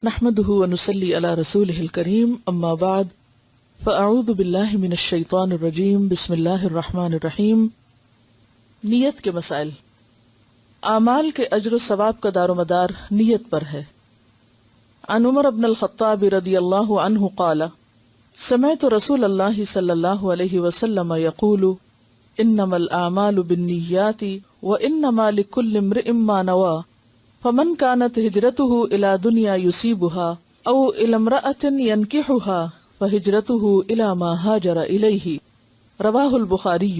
نحمده ونصلي على رسوله الكريم اما بعد فاعوذ باللہ من الشیطان الرجیم بسم اللہ الرحمن الرحیم۔ نیت کے مسائل۔ اعمال کے اجر و ثواب کا دار و مدار نیت پر ہے۔ عن عمر بن الخطاب رضی اللہ عنہ قال سمعت رسول اللہ صلی اللہ علیہ وسلم یقول انما الاعمال بالنیات وانما لكل امرئ ما نوى فمن كانت هجرته الى دنیا يصيبها او الى امرأة ينكحها فهجرته الى ما هاجر الیہ، رواہ البخاری۔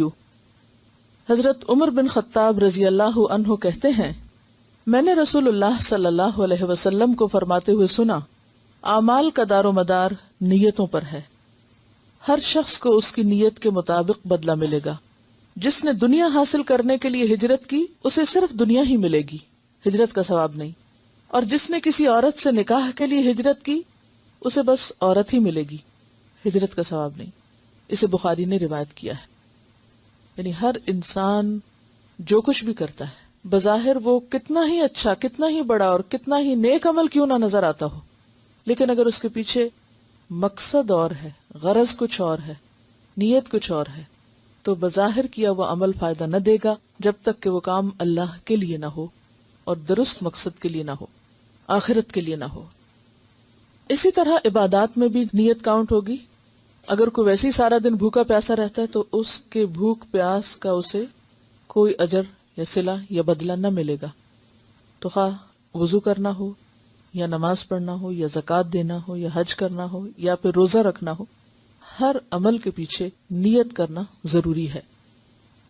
حضرت عمر بن خطاب رضی اللہ عنہ کہتے ہیں، میں نے رسول اللہ صلی اللہ علیہ وسلم کو فرماتے ہوئے سنا، اعمال کا دار و مدار نیتوں پر ہے، ہر شخص کو اس کی نیت کے مطابق بدلہ ملے گا۔ جس نے دنیا حاصل کرنے کے لیے ہجرت کی اسے صرف دنیا ہی ملے گی، ہجرت کا ثواب نہیں، اور جس نے کسی عورت سے نکاح کے لیے ہجرت کی اسے بس عورت ہی ملے گی، ہجرت کا ثواب نہیں۔ اسے بخاری نے روایت کیا ہے۔ یعنی ہر انسان جو کچھ بھی کرتا ہے بظاہر وہ کتنا ہی اچھا، کتنا ہی بڑا اور کتنا ہی نیک عمل کیوں نہ نظر آتا ہو، لیکن اگر اس کے پیچھے مقصد اور ہے، غرض کچھ اور ہے، نیت کچھ اور ہے، تو بظاہر کیا وہ عمل فائدہ نہ دے گا جب تک کہ وہ کام اللہ کے لیے نہ ہو اور درست مقصد کے لیے نہ ہو، آخرت کے لیے نہ ہو۔ اسی طرح عبادات میں بھی نیت کاؤنٹ ہوگی۔ اگر کوئی ویسے ہی سارا دن بھوکا پیاسا رہتا ہے تو اس کے بھوک پیاس کا اسے کوئی اجر یا صلہ یا بدلہ نہ ملے گا۔ تو خواہ وضو کرنا ہو یا نماز پڑھنا ہو یا زکوٰۃ دینا ہو یا حج کرنا ہو یا پھر روزہ رکھنا ہو، ہر عمل کے پیچھے نیت کرنا ضروری ہے۔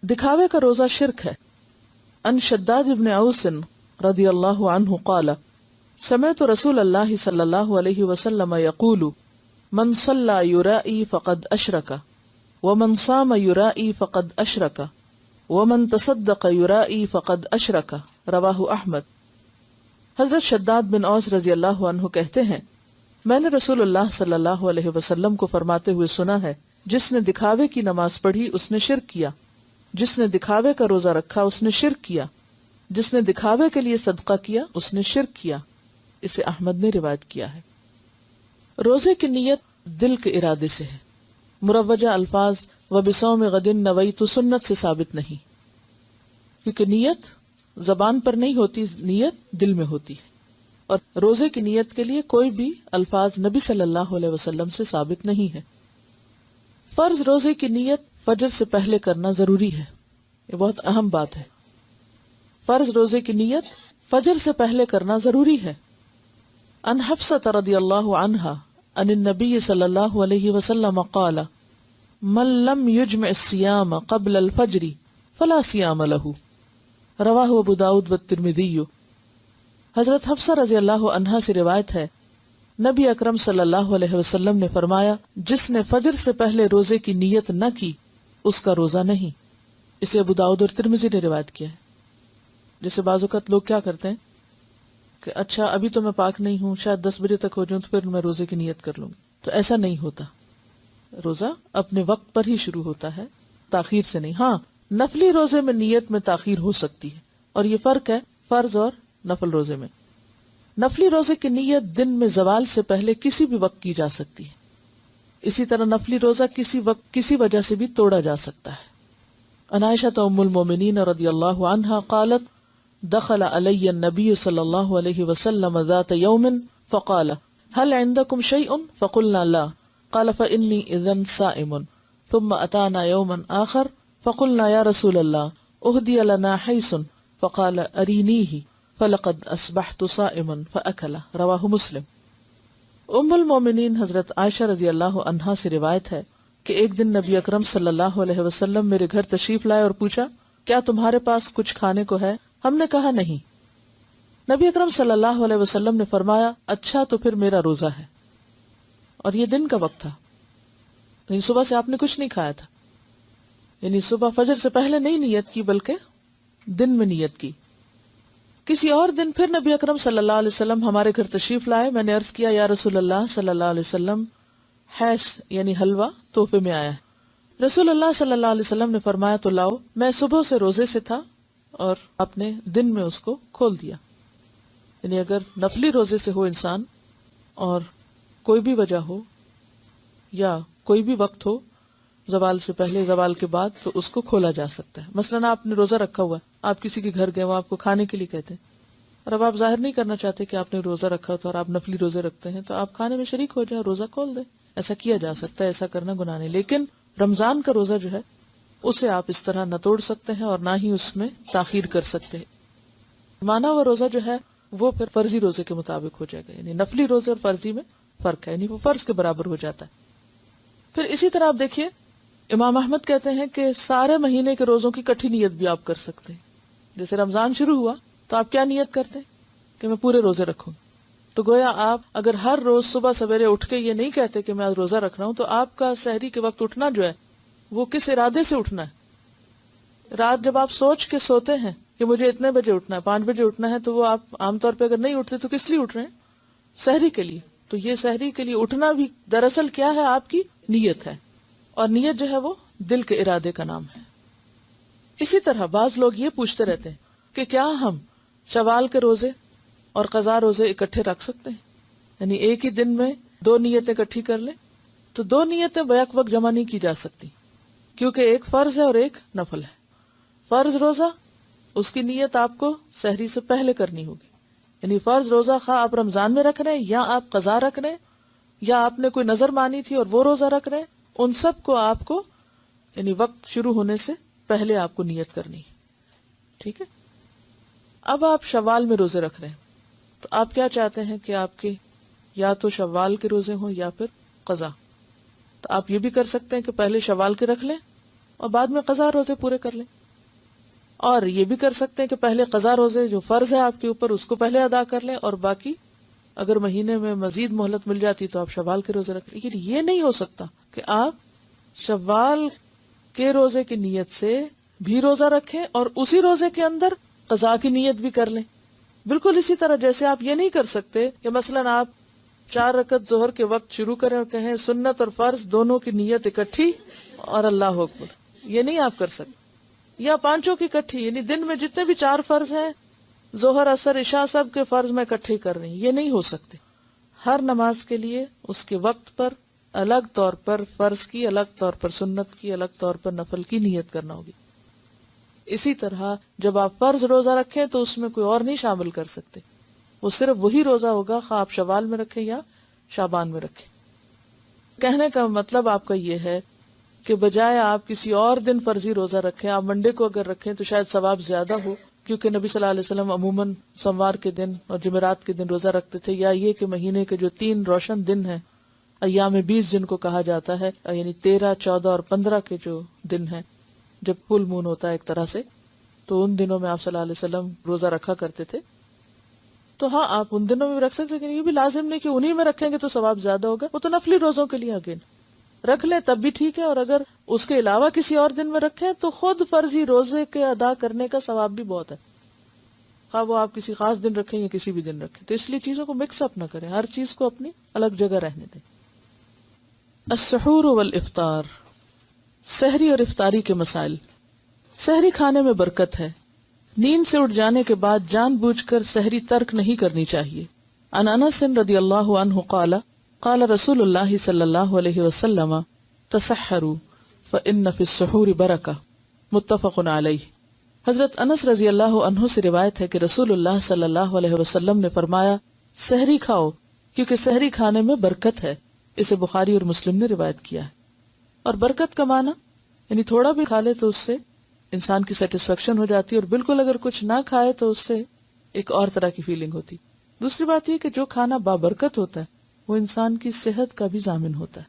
دکھاوے کا روزہ شرک ہے۔ ان شداد ابن اوس رضی اللہ عنہ قال سمعت رسول اللہ صلی اللہ علیہ وسلم یقول من صلی یرائی فقد اشرک ومن صام یرائی فقد اشرک ومن تصدق یرائی فقد اشرک، رواہ احمد۔ حضرت شداد بن اوس رضی اللہ عنہ کہتے ہیں، میں نے رسول اللہ صلی اللہ علیہ وسلم کو فرماتے ہوئے سنا ہے، جس نے دکھاوے کی نماز پڑھی اس نے شرک کیا، جس نے دکھاوے کا روزہ رکھا اس نے شرک کیا، جس نے دکھاوے کے لیے صدقہ کیا اس نے شرک کیا۔ اسے احمد نے روایت کیا ہے۔ روزے کی نیت دل کے ارادے سے ہے۔ مروجہ الفاظ وبصوم غد نویت سنت سے ثابت نہیں، کیونکہ نیت زبان پر نہیں ہوتی، نیت دل میں ہوتی ہے، اور روزے کی نیت کے لیے کوئی بھی الفاظ نبی صلی اللہ علیہ وسلم سے ثابت نہیں ہے۔ فرض روزے کی نیت فجر سے پہلے کرنا ضروری ہے، یہ بہت اہم بات ہے۔ فرض روزے کی نیت فجر سے پہلے کرنا ضروری ہے۔ ان حفصہ رضی اللہ عنہا ان النبی صلی اللہ علیہ وسلم قال من لم یجمع الصیام قبل الفجر فلا صیام له، رواہ ابو داؤد والترمذی۔ حضرت حفصہ رضی اللہ عنہا سے روایت ہے، نبی اکرم صلی اللہ علیہ وسلم نے فرمایا، جس نے فجر سے پہلے روزے کی نیت نہ کی اس کا روزہ نہیں۔ اسے ابو داؤد اور ترمذی نے روایت کیا ہے۔ جیسے بعض اوقات لوگ کیا کرتے ہیں کہ اچھا ابھی تو میں پاک نہیں ہوں، شاید 10 بجے تک ہو جاؤں تو پھر میں روزے کی نیت کر لوں گی، تو ایسا نہیں ہوتا۔ روزہ اپنے وقت پر ہی شروع ہوتا ہے، تاخیر سے نہیں۔ ہاں، نفلی روزے میں نیت میں تاخیر ہو سکتی ہے، اور یہ فرق ہے فرض اور نفل روزے میں۔ نفلی روزے کی نیت دن میں زوال سے پہلے کسی بھی وقت کی جا سکتی ہے۔ اسی طرح نفلی روزہ کسی وقت کسی وجہ سے بھی توڑا جا سکتا ہے۔ عن عائشہ ام المومنین رضی اللہ عنہا قالت دخل علی النبی صلی اللہ علیہ وسلم ذات یوم فقال هل عندكم شيء فقلنا لا قال فإني إذن صائم ثم أتانا يوما آخر فقلنا يا رسول الله أهدي لنا حيث فقال أرينيه فلقد أصبحت صائما فأكل، رواہ مسلم۔ ام المومنین حضرت عائشہ رضی اللہ عنہا سے روایت ہے کہ ایک دن نبی اکرم صلی اللہ علیہ وسلم میرے گھر تشریف لائے اور پوچھا، کیا تمہارے پاس کچھ کھانے کو ہے؟ ہم نے کہا نہیں۔ نبی اکرم صلی اللہ علیہ وسلم نے فرمایا، اچھا تو پھر میرا روزہ ہے۔ اور یہ دن کا وقت تھا، یعنی صبح سے آپ نے کچھ نہیں کھایا تھا، یعنی صبح فجر سے پہلے نہیں نیت کی بلکہ دن میں نیت کی۔ کسی اور دن پھر نبی اکرم صلی اللہ علیہ وسلم ہمارے گھر تشریف لائے، میں نے عرض کیا، یا رسول اللہ صلی اللہ علیہ وسلم، حیث یعنی حلوہ تحفے میں آیا ہے۔ رسول اللہ صلی اللہ علیہ وسلم نے فرمایا، تو لاؤ۔ میں صبح سے روزے سے تھا اور آپ نے دن میں اس کو کھول دیا۔ یعنی اگر نفلی روزے سے ہو انسان اور کوئی بھی وجہ ہو یا کوئی بھی وقت ہو، زوال سے پہلے زوال کے بعد، تو اس کو کھولا جا سکتا ہے. مثلاً آپ نے روزہ رکھا ہوا ہے، آپ کسی کے گھر گئے، وہ آپ کو کھانے کے لیے کہتے ہیں، اور اب آپ ظاہر نہیں کرنا چاہتے کہ آپ نے روزہ رکھا تو، اور آپ نفلی روزے رکھتے ہیں، تو آپ کھانے میں شریک ہو جائیں، روزہ کھول دیں. ایسا کیا جا سکتا ہے، ایسا کرنا گناہ نہیں. لیکن رمضان کا روزہ جو ہے اسے آپ اس طرح نہ توڑ سکتے ہیں اور نہ ہی اس میں تاخیر کر سکتے ہیں. مانا ہوا روزہ جو ہے وہ پھر فرضی روزے کے مطابق ہو جائے گا، یعنی نفلی روزے اور فرضی میں فرق ہے، یعنی وہ فرض کے برابر ہو جاتا ہے. پھر اسی طرح آپ دیکھیے امام احمد کہتے ہیں کہ سارے مہینے کے روزوں کی کٹھی نیت بھی آپ کر سکتے ہیں. جیسے رمضان شروع ہوا تو آپ کیا نیت کرتے ہیں کہ میں پورے روزے رکھوں. تو گویا آپ اگر ہر روز صبح سویرے اٹھ کے یہ نہیں کہتے کہ میں آج روزہ رکھ رہا ہوں، تو آپ کا سحری کے وقت اٹھنا جو ہے وہ کس ارادے سے اٹھنا ہے. رات جب آپ سوچ کے سوتے ہیں کہ مجھے اتنے بجے اٹھنا ہے، 5 بجے اٹھنا ہے، تو وہ آپ عام طور پہ اگر نہیں اٹھتے تو کس لیے اٹھ رہے ہیں؟ سحری کے لیے. تو یہ سحری کے لیے اٹھنا بھی دراصل کیا ہے؟ آپ کی نیت ہے، اور نیت جو ہے وہ دل کے ارادے کا نام ہے. اسی طرح بعض لوگ یہ پوچھتے رہتے ہیں کہ کیا ہم شوال کے روزے اور قضا روزے اکٹھے رکھ سکتے ہیں، یعنی ایک ہی دن میں 2 نیتیں اکٹھی کر لیں؟ تو 2 نیتیں بیک وقت جمع نہیں کی جا سکتی، کیونکہ ایک فرض ہے اور ایک نفل ہے. فرض روزہ اس کی نیت آپ کو سحری سے پہلے کرنی ہوگی، یعنی فرض روزہ خواہ آپ رمضان میں رکھ رہے ہیں یا آپ قضا رکھ رہے ہیں یا آپ نے کوئی نظر مانی تھی اور وہ روزہ رکھ رہے ہیں، ان سب کو آپ کو یعنی وقت شروع ہونے سے پہلے آپ کو نیت کرنی ہے. ٹھیک ہے. اب آپ شوال میں روزے رکھ رہے ہیں، تو آپ کیا چاہتے ہیں کہ آپ کے یا تو شوال کے روزے ہوں یا پھر قضا. تو آپ یہ بھی کر سکتے ہیں کہ پہلے شوال کے رکھ لیں اور بعد میں قضا روزے پورے کر لیں، اور یہ بھی کر سکتے ہیں کہ پہلے قضا روزے جو فرض ہے آپ کے اوپر اس کو پہلے ادا کر لیں، اور باقی اگر مہینے میں مزید مہلت مل جاتی تو آپ شوال کے روزے رکھ لیں. لیکن یہ نہیں ہو سکتا کہ آپ شوال کے روزے کی نیت سے بھی روزہ رکھیں اور اسی روزے کے اندر قضا کی نیت بھی کر لیں. بالکل اسی طرح جیسے آپ یہ نہیں کر سکتے کہ مثلاً آپ 4 رکعت ظہر کے وقت شروع کریں اور کہیں سنت اور فرض دونوں کی نیت اکٹھی اور اللہ اکبر، یہ نہیں آپ کر سکتے. یا 5 کی اکٹھی، یعنی دن میں جتنے بھی 4 فرض ہیں، ظہر اثر عشاء، سب کے فرض میں اکٹھے کر رہی ہیں، یہ نہیں ہو سکتے. ہر نماز کے لیے اس کے وقت پر الگ طور پر فرض کی، الگ طور پر سنت کی، الگ طور پر نفل کی نیت کرنا ہوگی. اسی طرح جب آپ فرض روزہ رکھیں تو اس میں کوئی اور نہیں شامل کر سکتے، وہ صرف وہی روزہ ہوگا خواہ آپ شوال میں رکھیں یا شعبان میں رکھیں. کہنے کا مطلب آپ کا یہ ہے کہ بجائے آپ کسی اور دن فرضی روزہ رکھیں، آپ منڈے کو اگر رکھیں تو شاید ثواب زیادہ ہو، کیونکہ نبی صلی اللہ علیہ وسلم عموماً سوموار کے دن اور جمعرات کے دن روزہ رکھتے تھے. یا یہ کہ مہینے کے جو 3 روشن دن ہیں، ایام 20 جن کو کہا جاتا ہے، یعنی 13، 14 اور 15 کے جو دن ہیں جب فل مون ہوتا ہے ایک طرح سے، تو ان دنوں میں آپ صلی اللہ علیہ وسلم روزہ رکھا کرتے تھے. تو ہاں آپ ان دنوں میں بھی رکھ سکتے، لیکن یہ بھی لازم نہیں کہ انہی میں رکھیں گے تو ثواب زیادہ ہوگا. وہ تو نفلی روزوں کے لیے اگین رکھ لیں تب بھی ٹھیک ہے، اور اگر اس کے علاوہ کسی اور دن میں رکھیں تو خود فرضی روزے کے ادا کرنے کا ثواب بھی بہت ہے، خواہ وہ آپ کسی خاص دن رکھیں یا کسی بھی دن رکھیں. تو اس لیے چیزوں کو مکس اپ نہ کریں، ہر چیز کو اپنی الگ جگہ رہنے دیں. السحور والافطار، سحری اور افطاری کے مسائل. سحری کھانے میں برکت ہے. نیند سے اٹھ جانے کے بعد جان بوجھ کر سحری ترک نہیں کرنی چاہیے. عن انس رضی اللہ عنہ قال قال رسول اللہ صلی اللہ علیہ وسلم تسحروا فإن فی السحور برکہ، متفق علیہ. حضرت انس رضی اللہ عنہ سے روایت ہے کہ رسول اللہ صلی اللہ علیہ وسلم نے فرمایا سحری کھاؤ کیونکہ سحری کھانے میں برکت ہے. اسے بخاری اور مسلم نے روایت کیا ہے. اور برکت کا معنی یعنی تھوڑا بھی کھا لے تو اس سے انسان کی سیٹسفیکشن ہو جاتی ہے، اور بالکل اگر کچھ نہ کھائے تو اس سے ایک اور طرح کی فیلنگ ہوتی. دوسری بات یہ کہ جو کھانا بابرکت ہوتا ہے وہ انسان کی صحت کا بھی ضامن ہوتا ہے،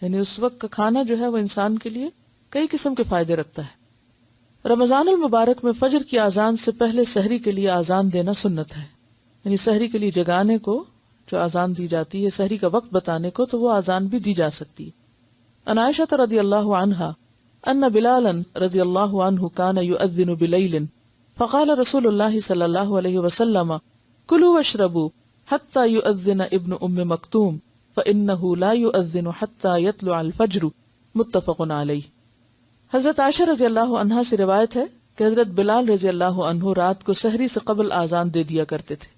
یعنی اس وقت کا کھانا جو ہے وہ انسان کے لیے کئی قسم کے فائدے رکھتا ہے. رمضان المبارک میں فجر کی اذان سے پہلے سحری کے لیے اذان دینا سنت ہے، یعنی سحری کے لیے جگانے کو جو اذان دی جاتی ہے، سحری کا وقت بتانے کو، تو وہ اذان بھی دی جا سکتی ہے. عن عائشہ رضی اللہ عنہا ان بلالا رضی اللہ عنہ کان یؤذن بلیل فقال رسول اللہ صلی اللہ علیہ وسلم کلوا واشربوا حتى يؤذن ابن ام مکتوم فانه لا يؤذن حتى يطلع الفجر، متفق علیہ. حضرت عائشہ رضی اللہ عنہا سے روایت ہے کہ حضرت بلال رضی اللہ عنہ رات کو سحری سے قبل اذان دے دیا کرتے تھے.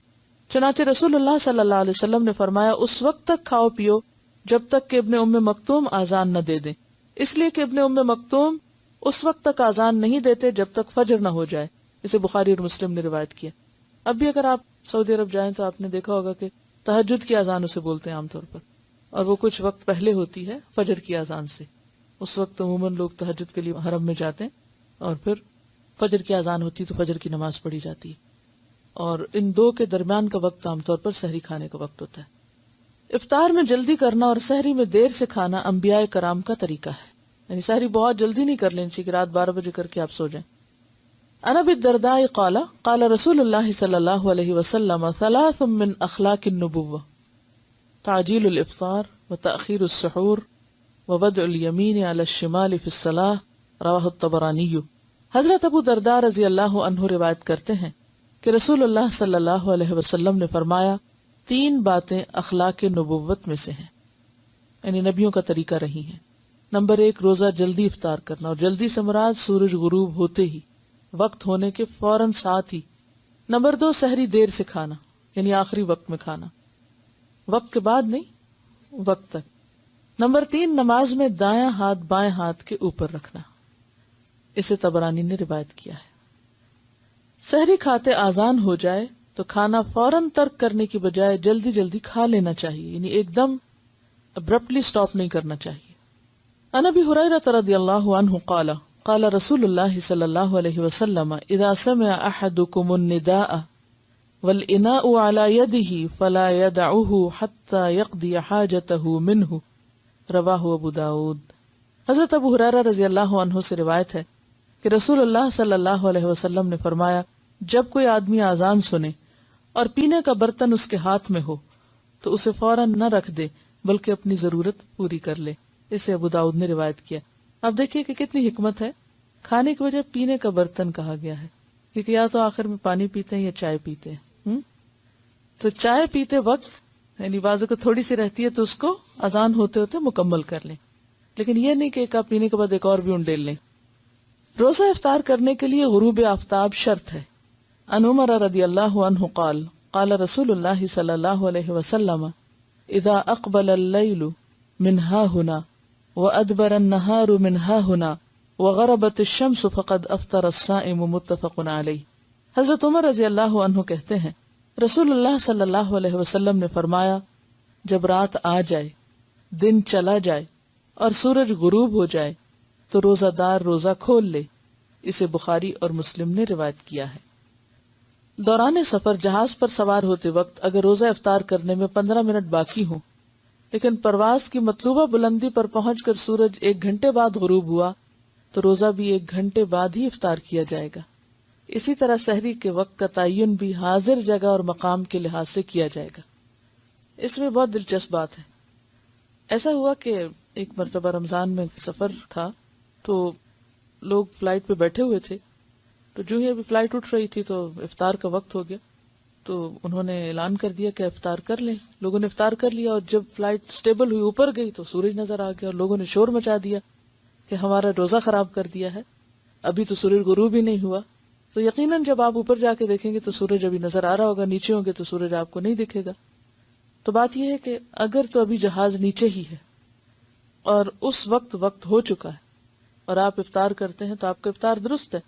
چنانچہ رسول اللہ صلی اللہ علیہ وسلم نے فرمایا اس وقت تک کھاؤ پیو جب تک کہ ابن ام مکتوم آذان نہ دے دیں، اس لیے کہ ابن ام مکتوم اس وقت تک آذان نہیں دیتے جب تک فجر نہ ہو جائے. اسے بخاری اور مسلم نے روایت کیا. اب بھی اگر آپ سعودی عرب جائیں تو آپ نے دیکھا ہوگا کہ تہجد کی اذان اسے بولتے ہیں عام طور پر، اور وہ کچھ وقت پہلے ہوتی ہے فجر کی اذان سے. اس وقت عموماً لوگ تہجد کے لیے حرم میں جاتے ہیں اور پھر فجر کی اذان ہوتی تو فجر کی نماز پڑھی جاتی ہے، اور ان دو کے درمیان کا وقت عام طور پر سحری کھانے کا وقت ہوتا ہے. افطار میں جلدی کرنا اور سحری میں دیر سے کھانا انبیاء کرام کا طریقہ ہے، یعنی سحری بہت جلدی نہیں کر لینی چاہیے کہ رات 12 بجے کر کے آپ سو جائیں. عن ابی الدرداء قال قال رسول اللہ صلی اللہ علیہ وسلم ثلاث من اخلاق النبوة تعجیل الافطار وتأخیر السحور ووضع الیمین علی الشمال فی الصلاة رواہ الطبرانی. حضرت ابو درداء رضی اللہ عنہ روایت کرتے ہیں کہ رسول اللہ صلی اللہ علیہ وسلم نے فرمایا 3 باتیں اخلاق نبوت میں سے ہیں، یعنی نبیوں کا طریقہ رہی ہیں. نمبر 1 روزہ جلدی افطار کرنا، اور جلدی سے مراد سورج غروب ہوتے ہی، وقت ہونے کے فوراً ساتھ ہی. نمبر 2 سحری دیر سے کھانا، یعنی آخری وقت میں کھانا، وقت کے بعد نہیں، وقت تک. نمبر 3 نماز میں دایاں ہاتھ بائیں ہاتھ کے اوپر رکھنا. اسے طبرانی نے روایت کیا ہے. سحری کھاتے آذان ہو جائے تو کھانا فوراً ترک کرنے کی بجائے جلدی جلدی کھا لینا چاہیے، یعنی ایک دم ابرپٹلی سٹاپ نہیں کرنا چاہیے. عن ابی ہریرہ رضی اللہ عنہ قال قال رسول اللہ صلی اللہ علیہ وسلم اذا سمع احدکم النداء والاناء على يده فلا يدعه حتى يقضي حاجته منه رواہ ابو داود. حضرت ابو ہریرہ رضی اللہ عنہ سے روایت ہے کہ رسول اللہ صلی اللہ علیہ وسلم نے فرمایا جب کوئی آدمی آذان سنے اور پینے کا برتن اس کے ہاتھ میں ہو تو اسے فوراً نہ رکھ دے بلکہ اپنی ضرورت پوری کر لے. اسے ابو داؤد نے روایت کیا. اب دیکھیے کہ کتنی حکمت ہے، کھانے کی وجہ پینے کا برتن کہا گیا ہے، کیونکہ یا تو آخر میں پانی پیتے ہیں یا چائے پیتے ہیں. تو چائے پیتے وقت یعنی بازو کو تھوڑی سی رہتی ہے تو اس کو اذان ہوتے ہوتے مکمل کر لیں، لیکن یہ نہیں کہ ایک آپ پینے کے بعد ایک اور بھی انڈیل لیں. روزہ افطار کرنے کے لیے غروب آفتاب شرط ہے. عن عمر رضی اللہ عنہ قال قال رسول اللہ صلی اللہ علیہ وسلم اذا اقبل اللیل من ها هنا وادبر النهار من ها هنا وغربت الشمس فقد افطر الصائم متفق علیہ. حضرت عمر رضی اللہ عنہ کہتے ہیں رسول اللہ صلی اللہ علیہ وسلم نے فرمایا جب رات آ جائے، دن چلا جائے اور سورج غروب ہو جائے تو روزہ دار روزہ کھول لے. اسے بخاری اور مسلم نے روایت کیا ہے. دوران سفر جہاز پر سوار ہوتے وقت اگر روزہ افطار کرنے میں 15 منٹ باقی ہوں لیکن پرواز کی مطلوبہ بلندی پر پہنچ کر سورج 1 گھنٹے بعد غروب ہوا تو روزہ بھی 1 گھنٹے بعد ہی افطار کیا جائے گا. اسی طرح سحری کے وقت کا تعین بھی حاضر جگہ اور مقام کے لحاظ سے کیا جائے گا. اس میں بہت دلچسپ بات ہے. ایسا ہوا کہ ایک مرتبہ رمضان میں سفر تھا تو لوگ فلائٹ پہ بیٹھے ہوئے تھے، تو جو ہی ابھی فلائٹ اٹھ رہی تھی تو افطار کا وقت ہو گیا، تو انہوں نے اعلان کر دیا کہ افطار کر لیں. لوگوں نے افطار کر لیا اور جب فلائٹ سٹیبل ہوئی اوپر گئی تو سورج نظر آ گیا اور لوگوں نے شور مچا دیا کہ ہمارا روزہ خراب کر دیا ہے، ابھی تو سورج غروب ہی نہیں ہوا. تو یقیناً جب آپ اوپر جا کے دیکھیں گے تو سورج ابھی نظر آ رہا ہوگا، نیچے ہوں گے تو سورج آپ کو نہیں دکھے گا. تو بات یہ ہے کہ اگر تو ابھی جہاز نیچے ہی ہے اور اس وقت ہو چکا ہے اور آپ افطار کرتے ہیں تو آپ کا افطار درست ہے،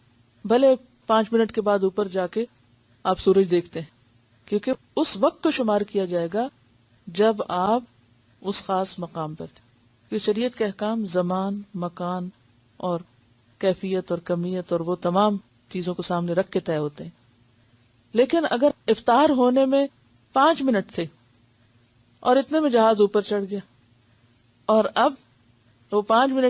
بھلے 5 منٹ کے بعد اوپر جا کے آپ سورج دیکھتے ہیں، کیونکہ اس وقت کو شمار کیا جائے گا جب آپ اس خاص مقام پر تھے. کہ شریعت کے احکام زمان، مکان اور کیفیت اور کمیت اور وہ تمام چیزوں کو سامنے رکھ کے طے ہوتے ہیں. لیکن اگر افطار ہونے میں 5 منٹ تھے اور اتنے میں جہاز اوپر چڑھ گیا اور اب وہ 5 منٹ